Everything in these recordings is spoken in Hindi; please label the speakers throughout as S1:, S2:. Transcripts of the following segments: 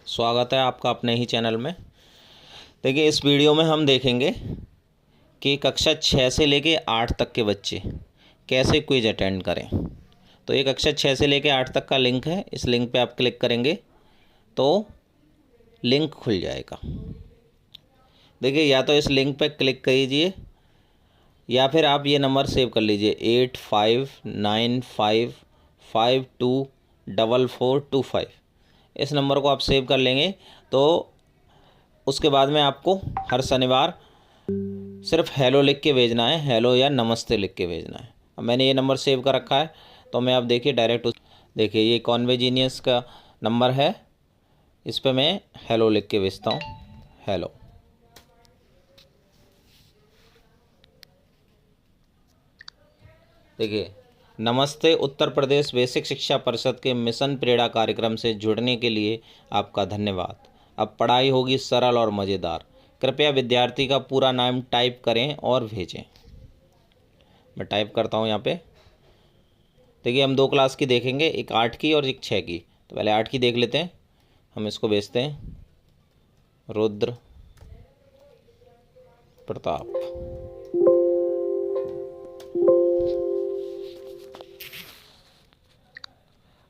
S1: स्वागत है आपका अपने ही चैनल में। देखिए, इस वीडियो में हम देखेंगे कि कक्षा 6 से लेके 8 तक के बच्चे कैसे क्विज अटेंड करें। तो ये कक्षा 6 से लेके 8 तक का लिंक है। इस लिंक पे आप क्लिक करेंगे तो लिंक खुल जाएगा। देखिए, या तो इस लिंक पे क्लिक कीजिए या फिर आप ये नंबर सेव कर लीजिए 8595524425। इस नंबर को आप सेव कर लेंगे तो उसके बाद में आपको हर शनिवार सिर्फ हेलो लिख के भेजना है, हेलो या नमस्ते लिख के भेजना है। अब मैंने ये नंबर सेव कर रखा है तो मैं आप देखिए डायरेक्ट देखिए ये कॉन्वेजीनियस का नंबर है, इस पर मैं हेलो लिख के भेजता हूँ। हेलो। देखिए, नमस्ते उत्तर प्रदेश बेसिक शिक्षा परिषद के मिशन प्रेरणा कार्यक्रम से जुड़ने के लिए आपका धन्यवाद। अब पढ़ाई होगी सरल और मज़ेदार। कृपया विद्यार्थी का पूरा नाम टाइप करें और भेजें। मैं टाइप करता हूँ यहाँ पे। देखिए, हम 2 क्लास की देखेंगे, एक 8 की और एक 6 की। तो पहले 8 की देख लेते हैं। हम इसको भेजते हैं रुद्र प्रताप।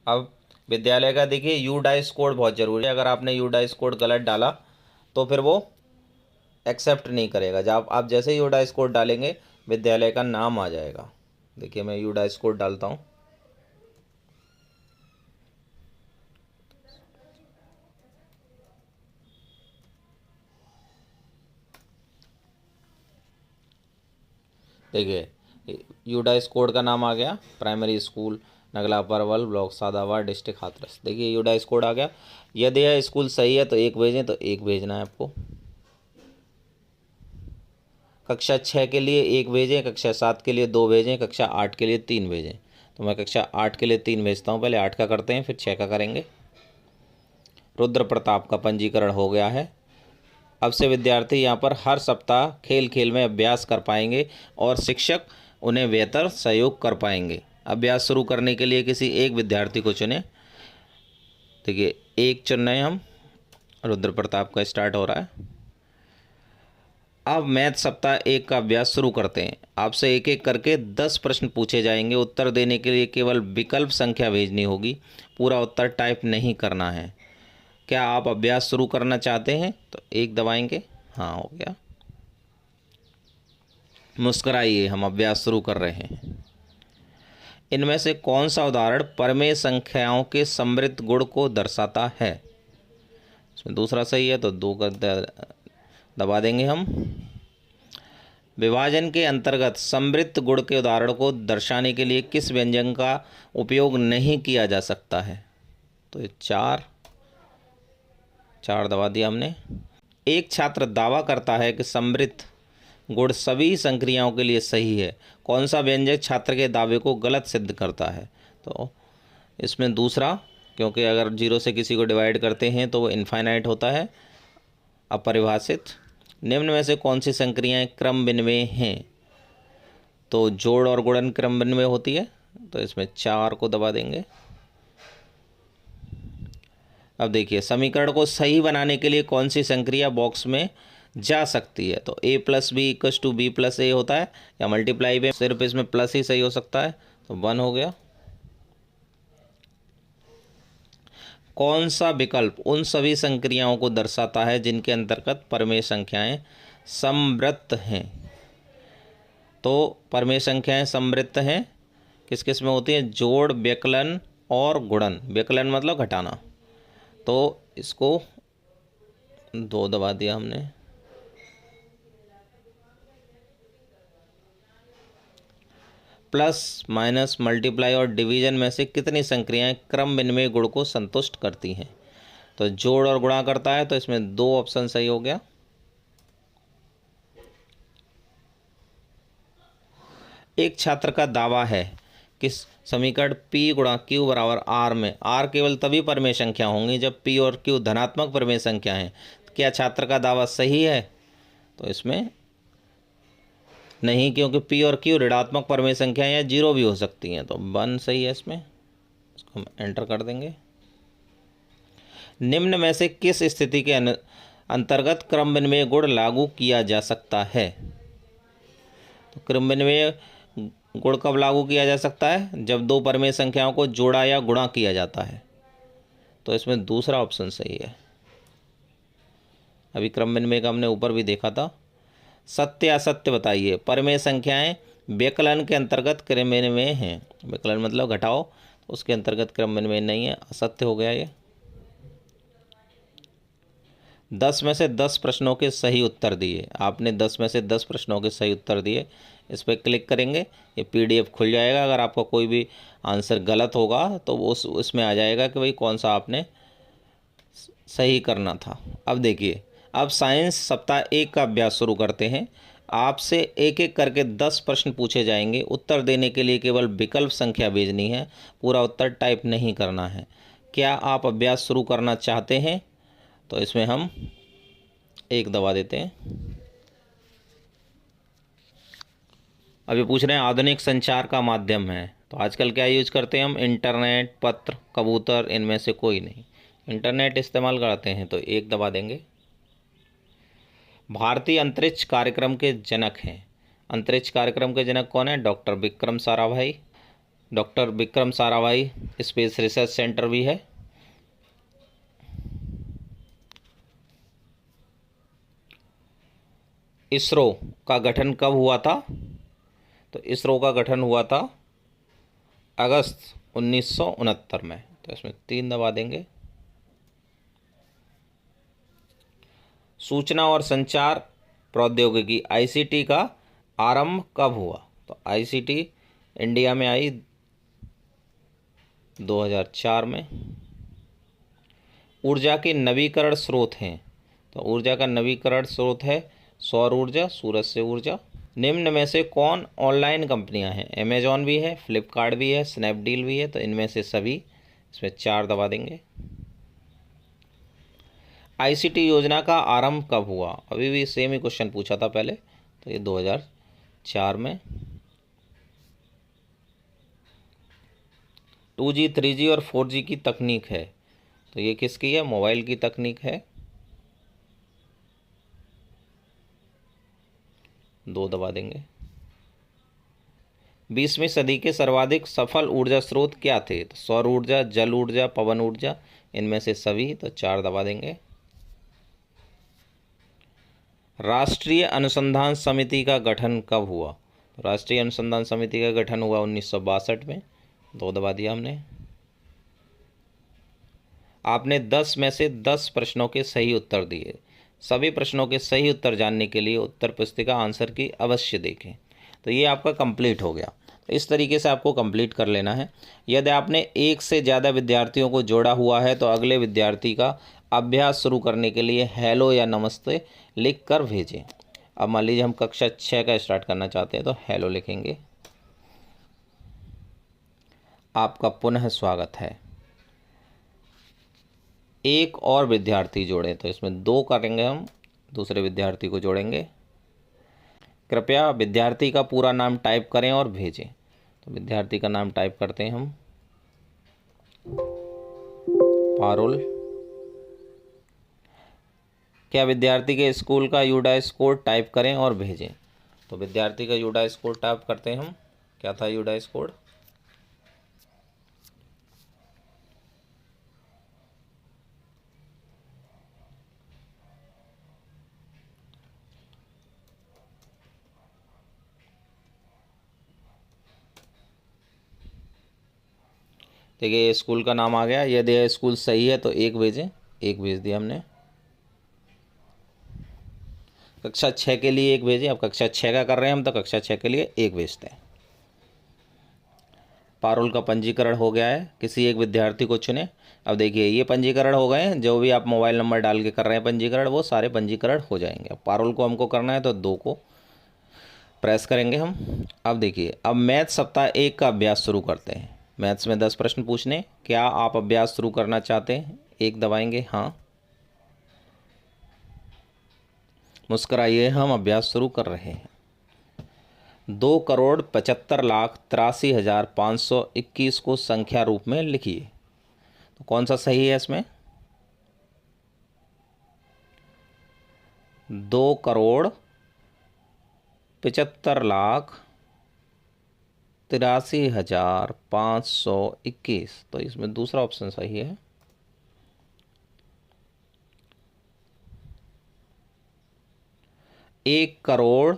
S1: अब विद्यालय का देखिए यूडाइस कोड बहुत ज़रूरी है। अगर आपने यूडाइस कोड गलत डाला तो फिर वो एक्सेप्ट नहीं करेगा। जब आप जैसे ही यूडाइस कोड डालेंगे विद्यालय का नाम आ जाएगा। देखिए, मैं यूडाइस कोड डालता हूँ। देखिए, यूडाइस कोड का नाम आ गया, प्राइमरी स्कूल नगला परवल, ब्लॉक सादावार, डिस्ट्रिक्ट हाथरस। देखिए, यूडाइस कोड आ गया। यदि यह स्कूल सही है तो 1 भेजें, तो 1 भेजना है आपको। कक्षा 6 के लिए 1 भेजें, कक्षा 7 के लिए 2 भेजें, कक्षा 8 के लिए 3 भेजें। तो मैं कक्षा 8 के लिए 3 भेजता हूँ। पहले 8 का करते हैं, फिर 6 का करेंगे। रुद्र प्रताप का पंजीकरण हो गया है। अब से विद्यार्थी यहाँ पर हर सप्ताह खेल खेल में अभ्यास कर पाएंगे और शिक्षक उन्हें बेहतर सहयोग कर पाएंगे। अभ्यास शुरू करने के लिए किसी एक विद्यार्थी को चुनें। देखिए, 1 चुन रहे हैं हम। रुद्र प्रताप का स्टार्ट हो रहा है। अब मैथ सप्ताह 1 का अभ्यास शुरू करते हैं। आपसे एक एक करके 10 प्रश्न पूछे जाएंगे। उत्तर देने के लिए केवल विकल्प संख्या भेजनी होगी, पूरा उत्तर टाइप नहीं करना है। क्या आप अभ्यास शुरू करना चाहते हैं? तो 1 दबाएंगे। हाँ, हो गया। मुस्कुराइए, हम अभ्यास शुरू कर रहे हैं। इनमें से कौन सा उदाहरण परमेय संख्याओं के समृद्ध गुण को दर्शाता है? इसमें दूसरा सही है तो 2 का दबा देंगे हम। विभाजन के अंतर्गत समृद्ध गुण के उदाहरण को दर्शाने के लिए किस व्यंजन का उपयोग नहीं किया जा सकता है? तो ये 4 दबा दिया हमने। एक छात्र दावा करता है कि समृद्ध गुण सभी संक्रियाओं के लिए सही है। कौन सा व्यंजक छात्र के दावे को गलत सिद्ध करता है? तो इसमें दूसरा, क्योंकि अगर 0 से किसी को डिवाइड करते हैं तो वो इनफाइनाइट होता है, अपरिभाषित। निम्न में से कौन सी संक्रियाएं क्रम विनिमय हैं? तो जोड़ और गुणन क्रम विनिमय होती है, तो इसमें 4 को दबा देंगे। अब देखिए, समीकरण को सही बनाने के लिए कौन सी संक्रिया बॉक्स में जा सकती है? तो a+b=b+a होता है, या मल्टीप्लाई में सिर्फ इसमें प्लस ही सही हो सकता है, तो 1 हो गया। कौन सा विकल्प उन सभी संक्रियाओं को दर्शाता है जिनके अंतर्गत परमेय संख्याएं समवृत्त हैं? तो परमेय संख्याएं समवृत्त हैं किस किस में होती हैं? जोड़, व्यकलन और गुणन। व्यकलन मतलब घटाना। तो इसको 2 दबा दिया हमने। प्लस, माइनस, मल्टीप्लाई और डिवीजन में से कितनी संक्रियाएं क्रम विनिमय गुण को संतुष्ट करती हैं? तो जोड़ और गुणा करता है, तो इसमें 2 ऑप्शन सही हो गया। एक छात्र का दावा है कि समीकरण P गुणा Q बराबर R में R केवल तभी परमेय संख्या होंगी जब P और Q धनात्मक परमेय संख्या हैं। क्या छात्र का दावा सही है? तो इसमें नहीं, क्योंकि P और Q ऋणात्मक परमेय संख्या या 0 भी हो सकती हैं, तो 1 सही है। इसमें इसको हम एंटर कर देंगे। निम्न में से किस स्थिति के अंतर्गत क्रम विनिमय गुण लागू किया जा सकता है? तो क्रम विनिमय गुण कब लागू किया जा सकता है? जब दो परिमेय संख्याओं को जोड़ा या गुणा किया जाता है। तो इसमें दूसरा ऑप्शन सही है। अभी क्रम विनिमय का हमने ऊपर भी देखा था। सत्य असत्य बताइए। परिमेय संख्याएं व्यकलन के अंतर्गत क्रम विनिमय हैं। व्यकलन मतलब घटाओ, तो उसके अंतर्गत क्रम विनिमय नहीं है, असत्य हो गया ये। 10 में से 10 प्रश्नों के सही उत्तर दिए। आपने 10 में से 10 प्रश्नों के सही उत्तर दिए। इस पर क्लिक करेंगे, ये PDF खुल जाएगा। अगर आपका कोई भी आंसर गलत होगा तो उसमें आ जाएगा कि भाई कौन सा आपने सही करना था। अब देखिए, अब साइंस सप्ताह 1 का अभ्यास शुरू करते हैं। आपसे एक एक करके 10 प्रश्न पूछे जाएंगे। उत्तर देने के लिए केवल विकल्प संख्या भेजनी है, पूरा उत्तर टाइप नहीं करना है। क्या आप अभ्यास शुरू करना चाहते हैं? तो इसमें हम 1 दबा देते हैं। अभी पूछ रहे हैं आधुनिक संचार का माध्यम है, तो आजकल क्या यूज करते हैं हम? इंटरनेट, पत्र, कबूतर, इनमें से कोई नहीं। इंटरनेट इस्तेमाल करते हैं, तो 1 दबा देंगे। भारतीय अंतरिक्ष कार्यक्रम के जनक हैं। अंतरिक्ष कार्यक्रम के जनक कौन है? Doctor Vikram Sarabhai. Doctor Vikram Sarabhai space research centre भी है। इसरो का गठन कब हुआ था? तो इसरो का गठन हुआ था अगस्त 1969 में। तो इसमें 3 दबा देंगे। सूचना और संचार प्रौद्योगिकी ICT का आरंभ कब हुआ? तो ICT इंडिया में आई 2004 में। ऊर्जा के नवीकरण स्रोत हैं, तो ऊर्जा का नवीकरण स्रोत है सौर ऊर्जा, सूरज से ऊर्जा। निम्न में से कौन ऑनलाइन कंपनियां हैं? अमेजॉन भी है, फ्लिपकार्ट भी है, स्नैपडील भी है। तो इनमें से सभी, इसमें 4 दबा देंगे। ICT योजना का आरंभ कब हुआ? अभी भी सेम ही क्वेश्चन पूछा था पहले, तो ये 2004 में। 2G, 3G और 4G की तकनीक है, तो ये किसकी है? मोबाइल की तकनीक है। 2 दबा देंगे। 20वीं सदी के सर्वाधिक सफल ऊर्जा स्रोत क्या थे? तो सौर ऊर्जा, जल ऊर्जा, पवन ऊर्जा, इनमें से सभी। तो 4 दबा देंगे। राष्ट्रीय अनुसंधान समिति का गठन कब हुआ? तो राष्ट्रीय अनुसंधान समिति का गठन हुआ 1962 में। 2 दबा दिया हमने। आपने 10 में से 10 प्रश्नों के सही उत्तर दिए। सभी प्रश्नों के सही उत्तर जानने के लिए उत्तर पुस्तिका आंसर की अवश्य देखें। तो ये आपका कंप्लीट हो गया। तो इस तरीके से आपको कंप्लीट कर लेना है। यदि आपने 1 से ज़्यादा विद्यार्थियों को जोड़ा हुआ है तो अगले विद्यार्थी का अभ्यास शुरू करने के लिए हेलो या नमस्ते लिख कर भेजें। अब मान लीजिए हम कक्षा 6 का स्टार्ट करना चाहते हैं, तो हेलो लिखेंगे। आपका पुनः स्वागत है। एक और विद्यार्थी जोड़ें, तो इसमें 2 करेंगे हम, दूसरे विद्यार्थी को जोड़ेंगे। कृपया विद्यार्थी का पूरा नाम टाइप करें और भेजें। तो विद्यार्थी का नाम टाइप करते हैं हम, पारुल। क्या विद्यार्थी के स्कूल का यूडाइस कोड टाइप करें और भेजें। तो विद्यार्थी का यूडाइस कोड टाइप करते हैं हम। क्या था यूडाइस कोड? देखिए ये स्कूल का नाम आ गया। यदि यह स्कूल सही है तो 1 भेजें। 1 भेज दिया हमने। कक्षा 6 के लिए 1 भेजें। अब कक्षा 6 का कर रहे हैं हम, तो कक्षा 6 के लिए 1 भेजते हैं। पारुल का पंजीकरण हो गया है। किसी एक विद्यार्थी को चुने। अब देखिए ये पंजीकरण हो गए हैं। जो भी आप मोबाइल नंबर डाल के कर रहे हैं पंजीकरण, वो सारे पंजीकरण हो जाएंगे। अब पारुल को हमको करना है, तो 2 को प्रेस करेंगे हम। अब देखिए, अब मैथ सप्ताह 1 का अभ्यास शुरू करते हैं। मैथ्स में 10 प्रश्न पूछने। क्या आप अभ्यास शुरू करना चाहते हैं? 1 दबाएंगे, हाँ। मुस्कुराइए, हम अभ्यास शुरू कर रहे हैं। 2,75,83,521 को संख्या रूप में लिखिए। तो कौन सा सही है इसमें? 2,83,521। तो इसमें दूसरा ऑप्शन सही है। एक करोड़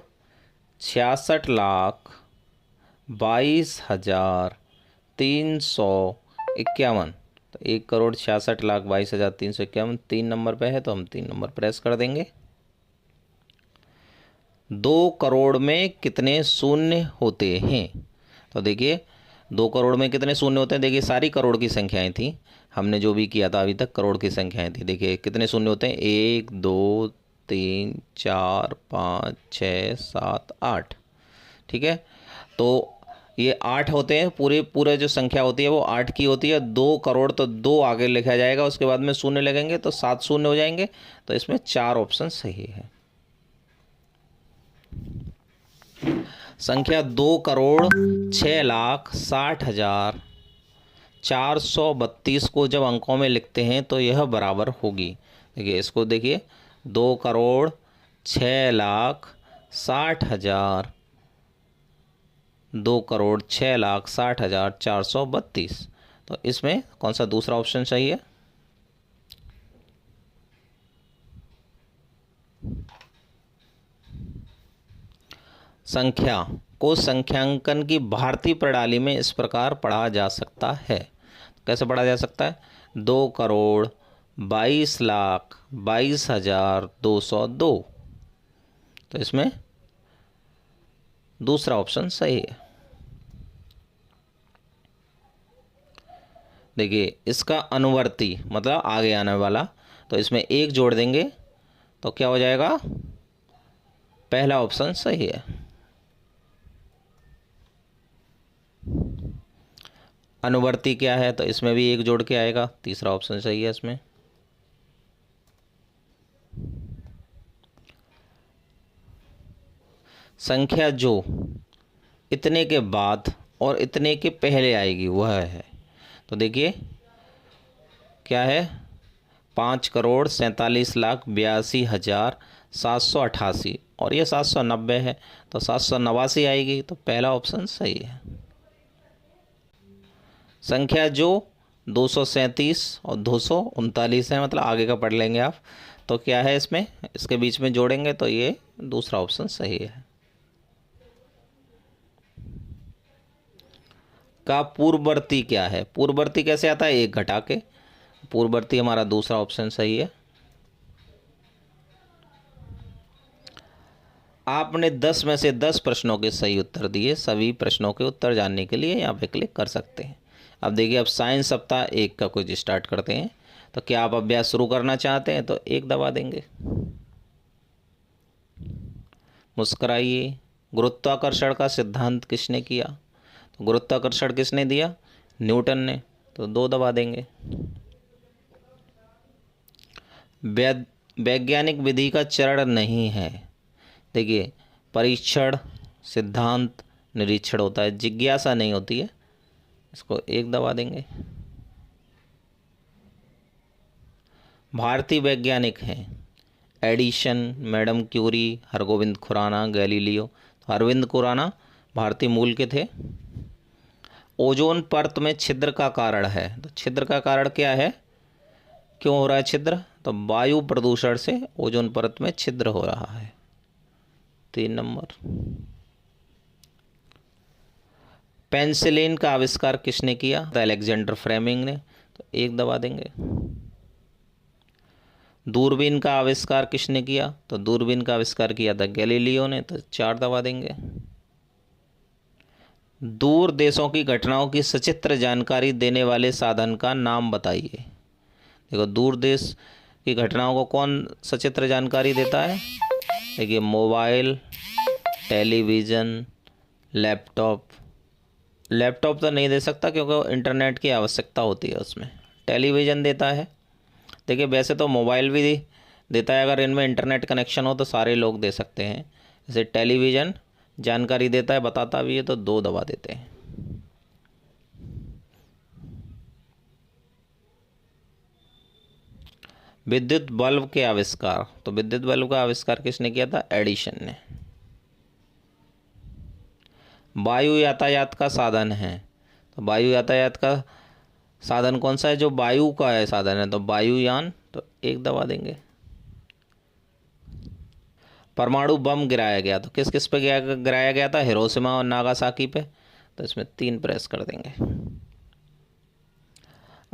S1: 66,22,351। तो 1,66,22,351 3 नंबर पे है, तो हम 3 नंबर प्रेस कर देंगे। 2 करोड़ में कितने शून्य होते हैं? तो देखिए 2 करोड़ में कितने शून्य होते हैं। देखिए सारी करोड़ की संख्याएं थी, हमने जो भी किया था अभी तक करोड़ की संख्याएं थी। देखिए कितने शून्य होते हैं, 1 2 3 4 5 6 7 8। ठीक है, तो ये 8 होते हैं, पूरे जो संख्या होती है वो 8 की होती है। 2 करोड़ तो 2 आगे लिखा जाएगा, उसके बाद में शून्य लगेंगे तो 7 शून्य हो जाएंगे। तो इसमें 4 ऑप्शन सही है। संख्या 2,60,60,432 को जब अंकों में लिखते हैं तो यह बराबर होगी। देखिए इसको देखिए, 2,60,60,000 2,60,60,432। तो इसमें कौन सा दूसरा ऑप्शन सही है? संख्या को संख्यांकन की भारतीय प्रणाली में इस प्रकार पढ़ा जा सकता है। कैसे पढ़ा जा सकता है? 2,22,22,202। तो इसमें दूसरा ऑप्शन सही है। देखिए इसका अनुवर्ती मतलब आगे आने वाला, तो इसमें 1 जोड़ देंगे तो क्या हो जाएगा? पहला ऑप्शन सही है। अनुवर्ती क्या है? तो इसमें भी 1 जोड़ के आएगा, तीसरा ऑप्शन सही है इसमें। संख्या जो इतने के बाद और इतने के पहले आएगी वह है। तो देखिए क्या है? 5,47,82,788 और ये 790 है, तो 789 आएगी। तो पहला ऑप्शन सही है। संख्या जो 237 और 239 है, मतलब आगे का पढ़ लेंगे आप, तो क्या है इसमें, इसके बीच में जोड़ेंगे तो ये दूसरा ऑप्शन सही है। का पूर्ववर्ती क्या है? पूर्ववर्ती कैसे आता है? 1 घटा के। पूर्ववर्ती हमारा दूसरा ऑप्शन सही है। आपने 10 में से 10 प्रश्नों के सही उत्तर दिए। सभी प्रश्नों के उत्तर जानने के लिए यहाँ पे क्लिक कर सकते हैं। अब देखिए, अब साइंस सप्ताह 1 का कुछ स्टार्ट करते हैं। तो क्या आप अभ्यास शुरू करना चाहते हैं? तो 1 दबा देंगे। मुस्कुराइए। गुरुत्वाकर्षण का सिद्धांत किसने किया? तो गुरुत्वाकर्षण किसने दिया? न्यूटन ने। तो 2 दबा देंगे। वैज्ञानिक विधि का चरण नहीं है। देखिए परीक्षण, सिद्धांत, निरीक्षण होता है, जिज्ञासा नहीं होती है। इसको 1 दबा देंगे। भारतीय वैज्ञानिक हैं Edison, madam Curie, Hargobind Khorana, Galileo. तो अरविंद खुराना भारतीय मूल के थे। ओजोन परत में छिद्र का कारण है। तो छिद्र का कारण क्या है? क्यों हो रहा है छिद्र? तो वायु प्रदूषण से ओजोन परत में छिद्र हो रहा है। 3 नंबर। पेंसिलिन का आविष्कार किसने किया? तो अलेक्जेंडर फ्लेमिंग ने। तो 1 दबा देंगे। दूरबीन का आविष्कार किसने किया? तो दूरबीन का आविष्कार किया था गैलीलियो ने। तो 4 दबा देंगे। दूर देशों की घटनाओं की सचित्र जानकारी देने वाले साधन का नाम बताइए। देखो दूर देश की घटनाओं को कौन सचित्र जानकारी देता है? देखिए मोबाइल, टेलीविज़न, लैपटॉप। लैपटॉप तो नहीं दे सकता क्योंकि इंटरनेट की आवश्यकता होती है उसमें। टेलीविज़न देता है। देखिए वैसे तो मोबाइल भी देता है, अगर इनमें इंटरनेट कनेक्शन हो तो सारे लोग दे सकते हैं। जैसे टेलीविज़न जानकारी देता है, बताता भी है, तो 2 दबा देते हैं। विद्युत बल्ब के आविष्कार, तो विद्युत बल्ब का आविष्कार किसने किया था? एडिसन ने। वायु यातायात का साधन है, तो वायु यातायात का साधन कौन सा है? जो वायु का है साधन है, तो वायुयान, तो एक दबा देंगे। परमाणु बम गिराया गया, तो किस किस पे गिराया गया था? हिरोशिमा और नागासाकी पे, तो इसमें 3 प्रेस कर देंगे।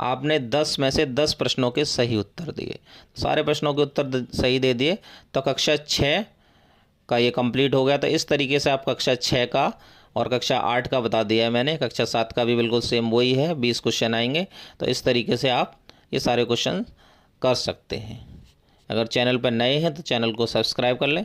S1: आपने 10 में से 10 प्रश्नों के सही उत्तर दिए, सारे प्रश्नों के उत्तर सही दे दिए, तो कक्षा 6 का ये कंप्लीट हो गया। तो इस तरीके से आप कक्षा 6 का और कक्षा 8 का बता दिया है मैंने। कक्षा 7 का भी बिल्कुल सेम वही है, 20 क्वेश्चन आएंगे। तो इस तरीके से आप ये सारे क्वेश्चन कर सकते हैं। अगर चैनल पर नए हैं तो चैनल को सब्सक्राइब कर लें।